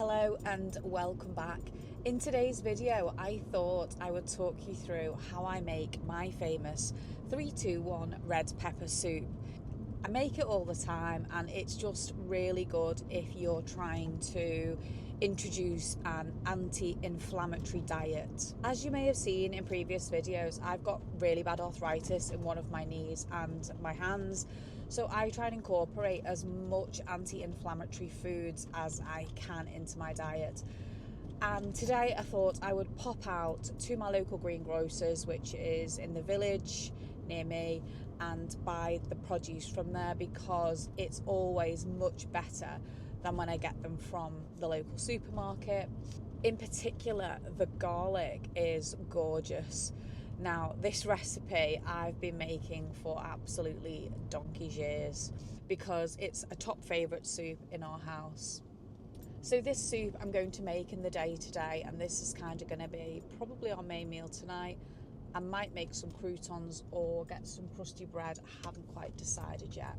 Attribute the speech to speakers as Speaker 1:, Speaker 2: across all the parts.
Speaker 1: Hello and welcome back. In today's video, I thought I would talk you through how I make my famous 3-2-1 red pepper soup. I make it all the time and it's just really good if you're trying to introduce an anti-inflammatory diet. As you may have seen in previous videos, I've got really bad arthritis in one of my knees and my hands, so I try and incorporate as much anti-inflammatory foods as I can into my diet. And today I thought I would pop out to my local greengrocers, which is in the village near me, and buy the produce from there because it's always much better than when I get them from the local supermarket. In particular, the garlic is gorgeous. Now, this recipe I've been making for absolutely donkey's years because it's a top favourite soup in our house. So this soup I'm going to make in the day today, and this is kind of going to be probably our main meal tonight. I might make some croutons or get some crusty bread. I haven't quite decided yet.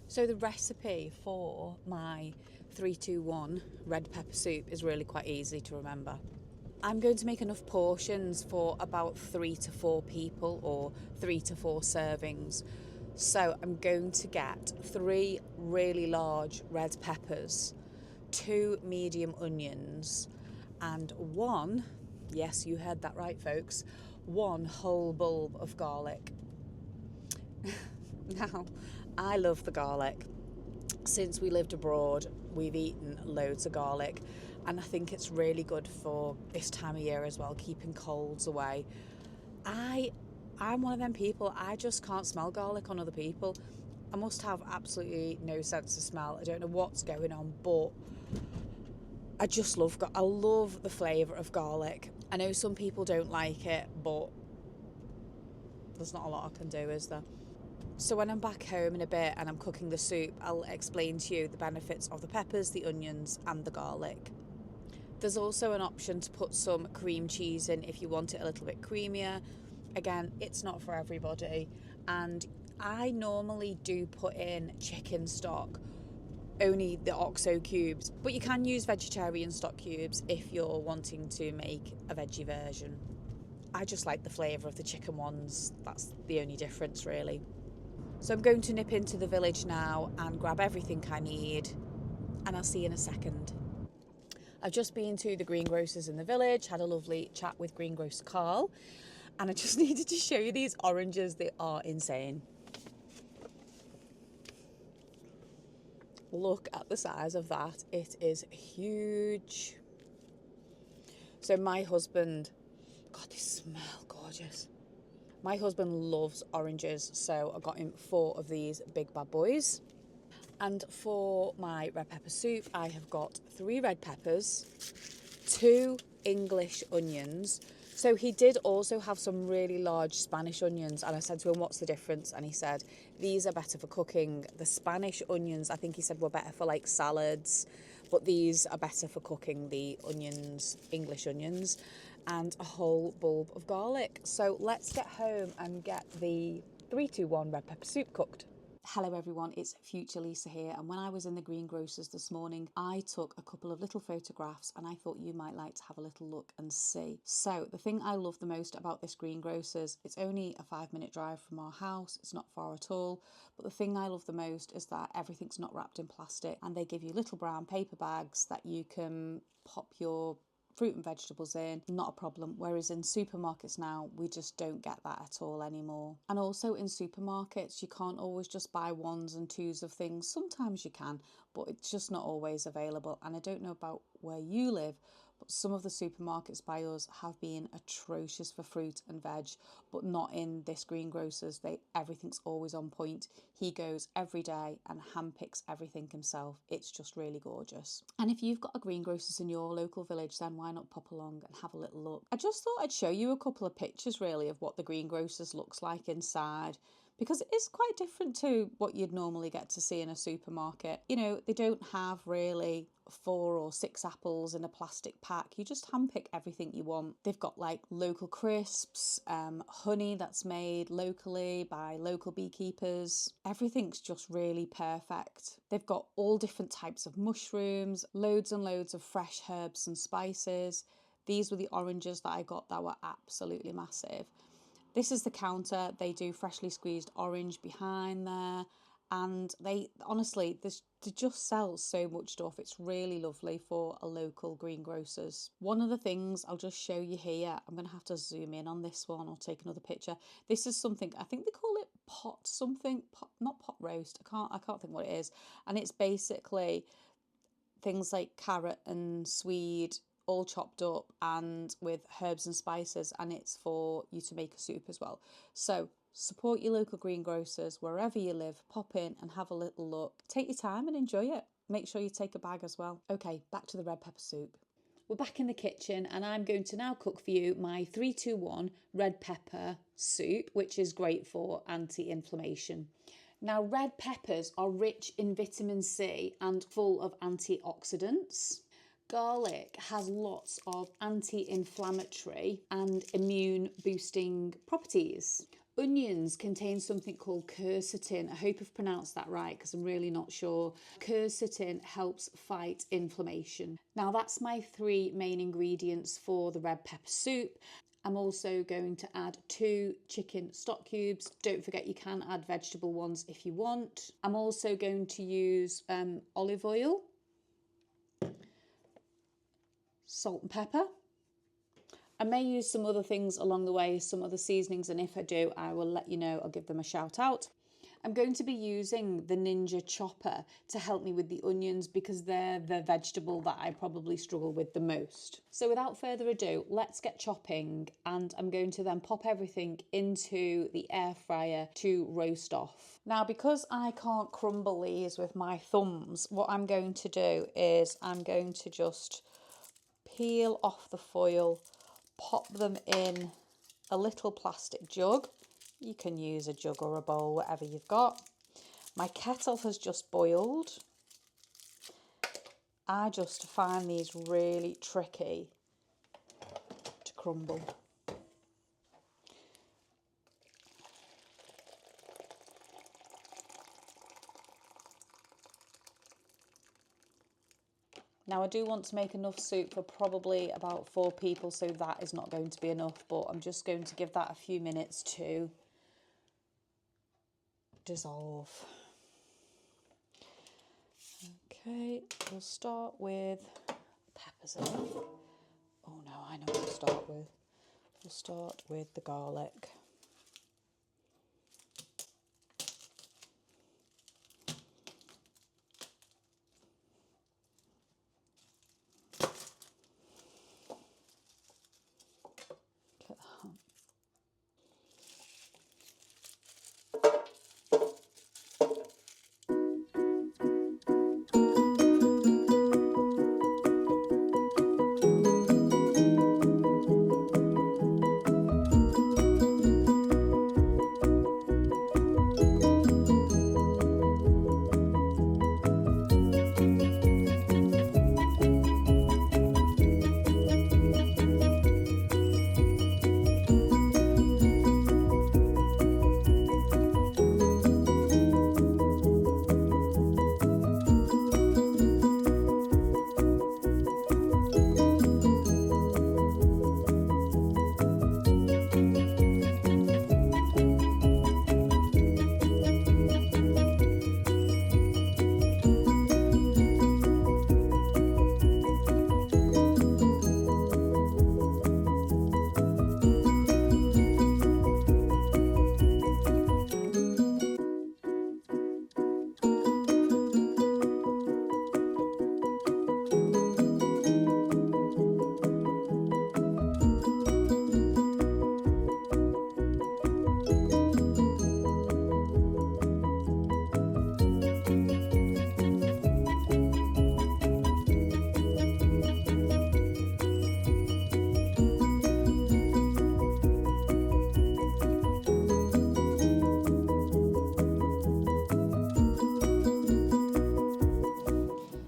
Speaker 1: So the recipe for my 3-2-1 red pepper soup is really quite easy to remember. I'm going to make enough portions for about 3 to 4 people, or 3 to 4 servings. So I'm going to get 3 really large red peppers, 2 medium onions, and 1, yes, you heard that right folks, 1 whole bulb of garlic. Now, I love the garlic. Since we lived abroad, we've eaten loads of garlic, and I think it's really good for this time of year as well, keeping colds away. I'm one of them people, I just can't smell garlic on other people. I must have absolutely no sense of smell. I don't know what's going on, but I just love the flavour of garlic. I know some people don't like it, but there's not a lot I can do, is there? So when I'm back home in a bit and I'm cooking the soup, I'll explain to you the benefits of the peppers, the onions and the garlic. There's also an option to put some cream cheese in if you want it a little bit creamier. Again, it's not for everybody, and I normally do put in chicken stock, only the OXO cubes, but you can use vegetarian stock cubes if you're wanting to make a veggie version. I just like the flavour of the chicken ones, that's the only difference really. So I'm going to nip into the village now and grab everything I need, and I'll see you in a second. I've just been to the greengrocers in the village, had a lovely chat with greengrocer Carl, and I just needed to show you these oranges. They are insane. Look at the size of that. It is huge. So my husband, God, they smell gorgeous. My husband loves oranges, so I got him 4 of these big bad boys. And for my red pepper soup, I have got 3 red peppers, 2 English onions. So he did also have some really large Spanish onions, and I said to him, what's the difference? And he said, these are better for cooking. The Spanish onions, I think he said, were better for like salads, but these are better for cooking, the onions, English onions, and a whole bulb of garlic. So let's get home and get the 3-2-1 red pepper soup cooked. Hello everyone, it's future Lisa here, and when I was in the greengrocers this morning I took a couple of little photographs and I thought you might like to have a little look and see. So the thing I love the most about this greengrocers, it's only a 5-minute drive from our house, it's not far at all, but the thing I love the most is that everything's not wrapped in plastic and they give you little brown paper bags that you can pop your fruit and vegetables in, not a problem. Whereas in supermarkets now, we just don't get that at all anymore. And also in supermarkets, you can't always just buy 1s and 2s of things. Sometimes you can, but it's just not always available. And I don't know about where you live, but some of the supermarkets by us have been atrocious for fruit and veg, but not in this greengrocers. Everything's always on point. He goes every day and handpicks everything himself. It's just really gorgeous. And if you've got a greengrocers in your local village, then why not pop along and have a little look? I just thought I'd show you a couple of pictures really of what the greengrocers looks like inside, because it is quite different to what you'd normally get to see in a supermarket. You know, they don't have really 4 or 6 apples in a plastic pack. You just handpick everything you want. They've got like local crisps, honey that's made locally by local beekeepers. Everything's just really perfect. They've got all different types of mushrooms, loads and loads of fresh herbs and spices. These were the oranges that I got that were absolutely massive. This is the counter. They do freshly squeezed orange behind there. And they just sell so much stuff. It's really lovely for a local greengrocers. One of the things I'll just show you here, I'm going to have to zoom in on this one or take another picture. This is something, I think they call it not pot roast. I can't think what it is. And it's basically things like carrot and swede all chopped up and with herbs and spices, and it's for you to make a soup as well. So support your local greengrocers wherever you live. Pop in and have a little look. Take your time and enjoy it. Make sure you take a bag as well. Okay, back to the red pepper soup. We're back in the kitchen and I'm going to now cook for you my 3-2-1 red pepper soup, which is great for anti-inflammation. Now, red peppers are rich in vitamin C and full of antioxidants. Garlic has lots of anti-inflammatory and immune boosting properties. Onions contain something called quercetin. I hope I've pronounced that right because I'm really not sure. Quercetin helps fight inflammation. Now that's my 3 main ingredients for the red pepper soup. I'm also going to add 2 chicken stock cubes. Don't forget you can add vegetable ones if you want. I'm also going to use olive oil, salt and pepper. I may use some other things along the way, some other seasonings, and if I do, I will let you know. I'll give them a shout out. I'm going to be using the Ninja chopper to help me with the onions because they're the vegetable that I probably struggle with the most. So without further ado, let's get chopping, and I'm going to then pop everything into the air fryer to roast off. Now, because I can't crumble these with my thumbs, what I'm going to do is I'm going to just peel off the foil, pop them in a little plastic jug. You can use a jug or a bowl, whatever you've got. My kettle has just boiled. I just find these really tricky to crumble. Now I do want to make enough soup for probably about 4 people, so that is not going to be enough, but I'm just going to give that a few minutes to dissolve. Okay, we'll start with peppers in. Oh no, I know what to start with. We'll start with the garlic.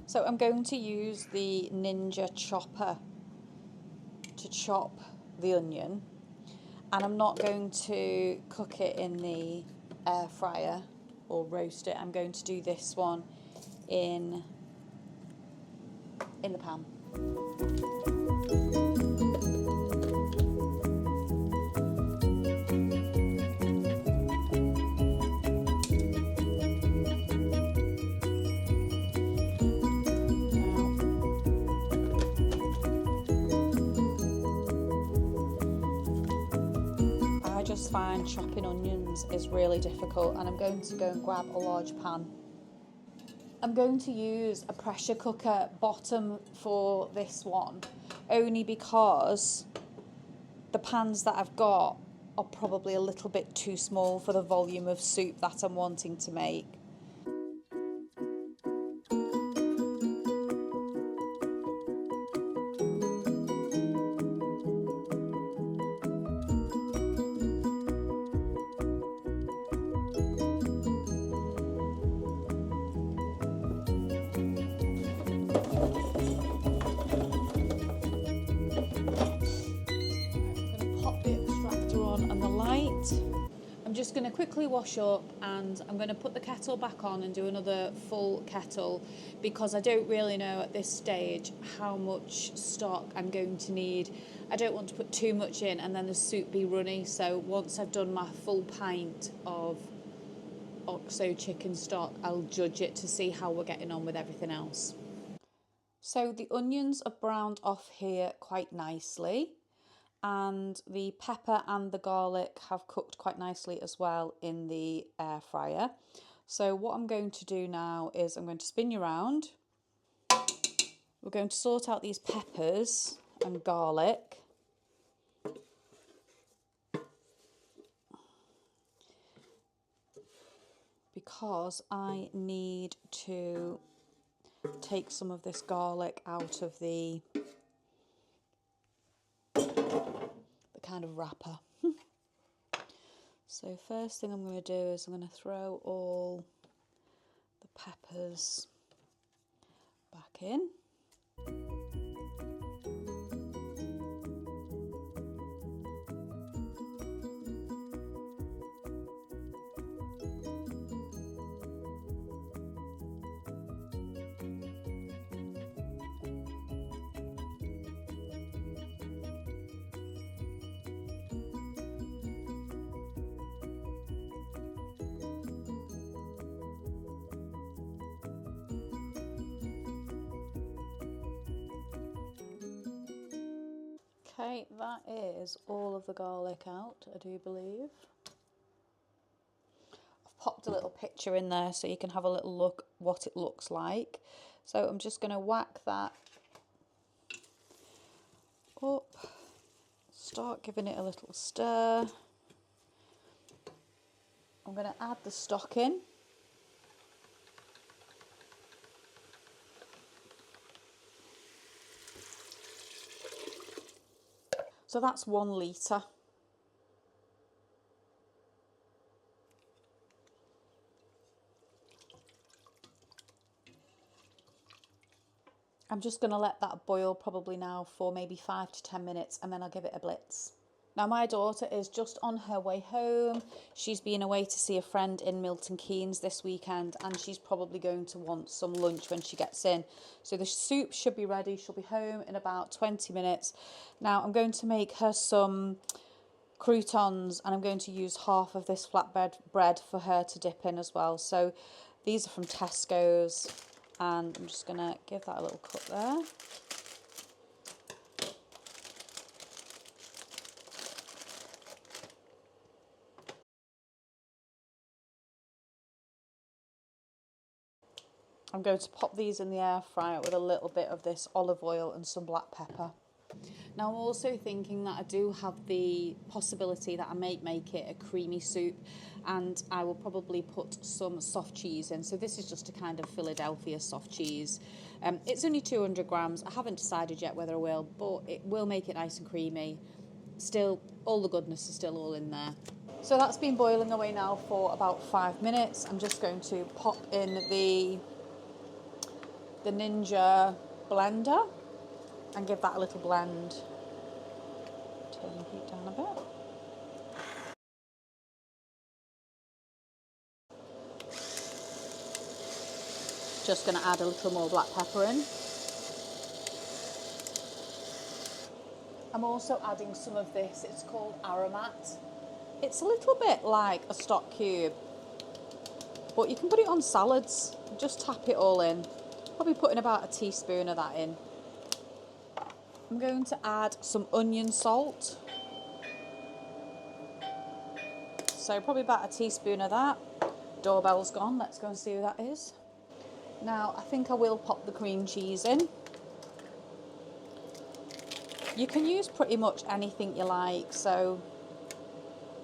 Speaker 1: So I'm going to use the Ninja chopper to chop the onion, and I'm not going to cook it in the air fryer or roast it. I'm going to do this one in the pan. I just find chopping onions is really difficult, and I'm going to go and grab a large pan. I'm going to use a pressure cooker bottom for this one, only because the pans that I've got are probably a little bit too small for the volume of soup that I'm wanting to make. I'm just going to quickly wash up, and I'm going to put the kettle back on and do another full kettle, because I don't really know at this stage how much stock I'm going to need. I don't want to put too much in and then the soup be runny, so once I've done my full pint of OXO chicken stock, I'll judge it to see how we're getting on with everything else. So the onions are browned off here quite nicely, and the pepper and the garlic have cooked quite nicely as well in the air fryer. So what I'm going to do now is I'm going to spin you around. We're going to sort out these peppers and garlic. Because I need to take some of this garlic out of the kind of wrapper. So first thing I'm going to do is I'm going to throw all the peppers back in. Okay, that is all of the garlic out, I do believe. I've popped a little picture in there so you can have a little look what it looks like. So I'm just going to whack that up, start giving it a little stir. I'm going to add the stock in. So that's 1 litre. I'm just going to let that boil probably now for maybe 5 to 10 minutes, and then I'll give it a blitz. Now my daughter is just on her way home. She's been away to see a friend in Milton Keynes this weekend, and she's probably going to want some lunch when she gets in. So the soup should be ready. She'll be home in about 20 minutes. Now I'm going to make her some croutons, and I'm going to use half of this flatbread bread for her to dip in as well. So these are from Tesco's, and I'm just going to give that a little cut there. I'm going to pop these in the air fryer with a little bit of this olive oil and some black pepper. Now I'm also thinking that I do have the possibility that I may make it a creamy soup, and I will probably put some soft cheese in. So this is just a kind of Philadelphia soft cheese. It's only 200 grams. I haven't decided yet whether I will, but it will make it nice and creamy. Still, all the goodness is still all in there. So that's been boiling away now for about 5 minutes. I'm just going to pop in the Ninja blender and give that a little blend. Turn the heat down a bit. Just going to add a little more black pepper in. I'm also adding some of this, it's called aromat. It's a little bit like a stock cube, but you can put it on salads. Just tap it all in. Probably putting about a teaspoon of that in. I'm going to add some onion salt. So probably about a teaspoon of that. Doorbell's gone, let's go and see who that is. Now, I think I will pop the cream cheese in. You can use pretty much anything you like, so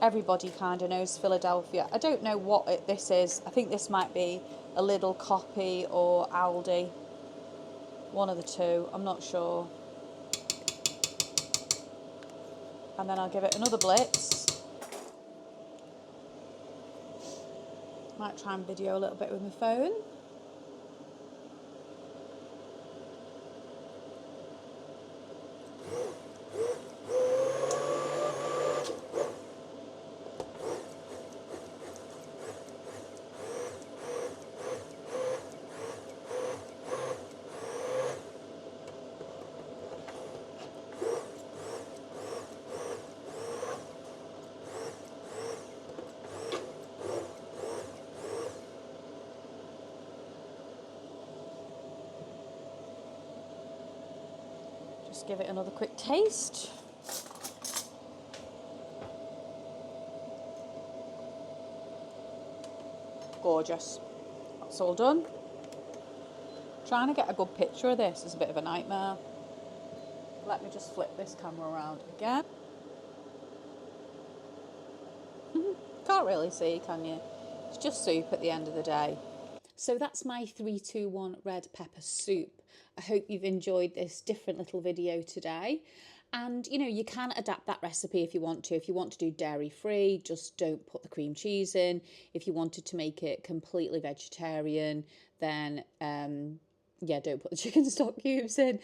Speaker 1: everybody kind of knows Philadelphia. I don't know what this is. I think this might be a Lidl copy or Aldi. One of the two, I'm not sure. And then I'll give it another blitz. Might try and video a little bit with my phone. Just give it another quick taste. Gorgeous. That's all done. Trying to get a good picture of this is a bit of a nightmare. Let me just flip this camera around again. Can't really see, can you? It's just soup at the end of the day. So that's my 3-2-1 red pepper soup. I hope you've enjoyed this different little video today. And, you know, you can adapt that recipe if you want to. If you want to do dairy-free, just don't put the cream cheese in. If you wanted to make it completely vegetarian, then, yeah, don't put the chicken stock cubes in.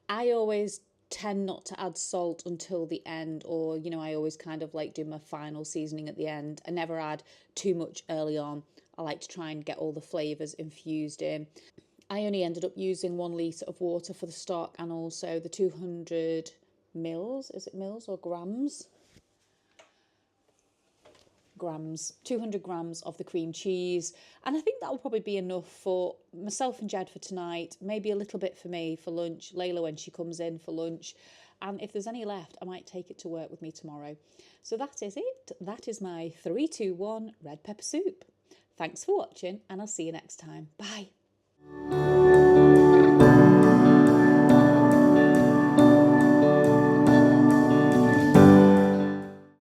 Speaker 1: I always tend not to add salt until the end, or, you know, I always kind of like do my final seasoning at the end. I never add too much early on. I like to try and get all the flavours infused in. I only ended up using 1 litre of water for the stock, and also the 200 mils, is it mils or grams? Grams, 200 grams of the cream cheese. And I think that will probably be enough for myself and Jed for tonight, maybe a little bit for me for lunch, Layla when she comes in for lunch. And if there's any left, I might take it to work with me tomorrow. So that is it. That is my 3-2-1 red pepper soup. Thanks for watching, and I'll see you next time. Bye.